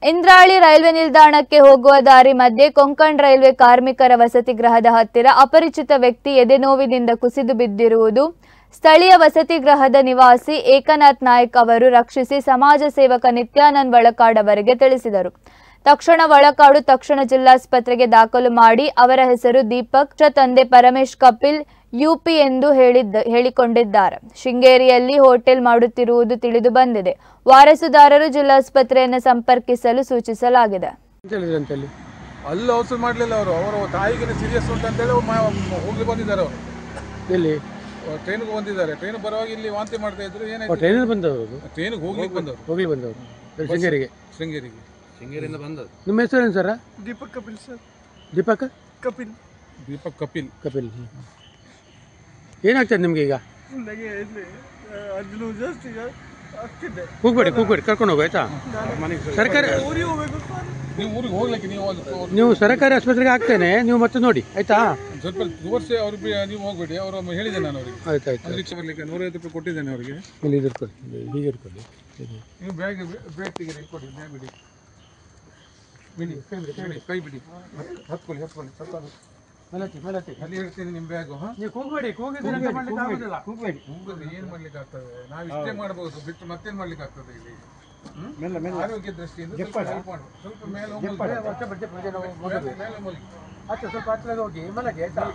Indrali railway ನಿಲ್ದಾಣಕ್ಕೆ ಹೋಗುವ ದಾರಿ ಮಧ್ಯೆ ಕೊಂಕಣ್ ರೈಲ್ವೆ ಕಾರ್ಮಿಕರ ವಸತಿ ಗೃಹದ ಹತ್ತಿರ ಅಪರಿಚಿತ ವ್ಯಕ್ತಿ ಎದೆನೋವಿನಿಂದ ಕುಸಿದು ಬಿದ್ದಿರುವುದು ಸ್ಥಳೀಯ ವಸತಿ ಗೃಹದ ನಿವಾಸಿ ಏಕನಾಥ್ ನಾಯಕ್ ಅವರು ರಕ್ಷಿಸಿ ಸಮಾಜ ಸೇವಕ ನಿತ್ಯಾನಂದ್ ವಳಕಾಡ್ ಅವರಿಗೆ ತಿಳಿಸಿದರು. ತಕ್ಷಣ ವಳಕಾಡು ಜಿಲ್ಲಾಸ್ಪತ್ರೆಗೆ ದಾಖಲು ಮಾಡಿ ಅವರ ಹೆಸರು ದೀಪಕ್, ತಂದೆ ಪರಮೇಶ್ ಕಪಿಲ್ ಯುಪಿ ಎಂದು ಹೇಳಿಕೊಂಡಿದ್ದಾರೆ. ಶೃಂಗೇರಿಯಲ್ಲಿ ಹೋಟೆಲ್ ಮಾಡುತ್ತಿರುವುದು ತಿಳಿದು ಬಂದಿದೆ. ವಾರಸುದಾರರು ಜಿಲ್ಲಾಸ್ಪತ್ರೆಯನ್ನು ಸಂಪರ್ಕಿಸಲು ಸೂಚಿಸಲಾಗಿದೆ. ಅಲ್ಲಿ ಔಷಧ ಮಾಡಲಿಲ್ಲ ಅವರ ತಾಯಿಗೆ ಸೀರಿಯಸ್ ಉಂಟು ಅಂತ ಹೇಳಿ ಹೋಗಿ ಬಂದಿದ್ದಾರೆ. ಅವರು ಎಲ್ಲಿ ಟ್ರೈನ್ಗೆ ಬಂದಿದ್ದಾರೆ. ಟ್ರೈನ್ ಬರುವಾಗ ಇಲ್ಲಿ ವಾಂತಿ ಮಾಡ್ತಾ ಇದ್ರು. ಏನಾಯ್ತು? ಟ್ರೈನಲ್ಲಿ ಬಂದವರು, ಟ್ರೈನ್ಗೆ ಹೋಗ್ಲಿಕ್ಕೆ ಬಂದವರು ಶೃಂಗೇರಿಗೆ ಶೃಂಗೇರಿಯಿಂದ ಬಂದದ್ದು. ನಿಮ್ಮ ಹೆಸರೇನು ಸರ್? ದೀಪಕ್ ಕಪಿಲ್ ಸರ್. ದೀಪಕ್ ಕಪಿಲ್. ಏನಾಗ್ತದೆ ನಿಮ್ಗೆ ಈಗ? ಕೂಗ್ಬೇಡಿ ಕರ್ಕೊಂಡು ಹೋಗು ಆಯ್ತಾ. ಸರ್ಕಾರಿ ನೀವು ಸರ್ಕಾರಿ ಆಸ್ಪತ್ರೆಗೆ ಹಾಕ್ತೇನೆ, ನೀವು ಮತ್ತೆ ನೋಡಿ ಆಯ್ತಾ. ಸ್ವಲ್ಪ ತೋರಿಸಿ ಅವ್ರಿಗೆ ನೀವು ಹೋಗ್ಬೇಡಿ. ಅವರು ಹೇಳಿದೆ ನಾನು ಅವರಿಗೆ. ಆಯ್ತಾಯ್ತು. ಪರೀಕ್ಷೆ ಬರಲಿಕ್ಕೆ 150 ರೂಪಾಯಿ ಕೊಟ್ಟಿದ್ದೇನೆ ಅವರಿಗೆ. ಇಲ್ಲಿ ಇದ್ಕೊಳ್ಳಿ, ಹೀಗೆ ಇಟ್ಕೊಳ್ಳಿ. ನೀವು ಬ್ಯಾಗ್ ತೆಗೀರಿ, ಕೊಡಿ ಬ್ಯಾಗ್ ಬಿಡಿ. ಕೈ ಬಿಡಿ. ಹತ್ಕೊಳ್ಳಿ ಸ್ವಲ್ಪ ಮೇಲತ್ತಿ. ಅಲ್ಲಿ ಹೇಳ್ತೀನಿ ನಿಮ್ಮ ಬ್ಯಾಗು. ನೀವು ಕೂಗಬೇಡಿ, ಕೂಗಿದ್ರೆ ಏನು ಮಾಡ್ಲಿಕ್ಕೆ ಆಗ್ತದೆ? ನಾವು ಇಷ್ಟೇ ಮಾಡಬಹುದು, ಬಿಟ್ಟು ಮತ್ತೇನು ಮಾಡ್ಲಿಕ್ಕೆ ಆಗ್ತದೆ ಇಲ್ಲಿ? ಆರೋಗ್ಯ ದೃಷ್ಟಿಯಿಂದ ಸ್ವಲ್ಪ ಮೇಲೆ ಸ್ವಲ್ಪ ಹತ್ತಿರ ಹೋಗಿ ಮಲಗಿ ಆಯ್ತಾ.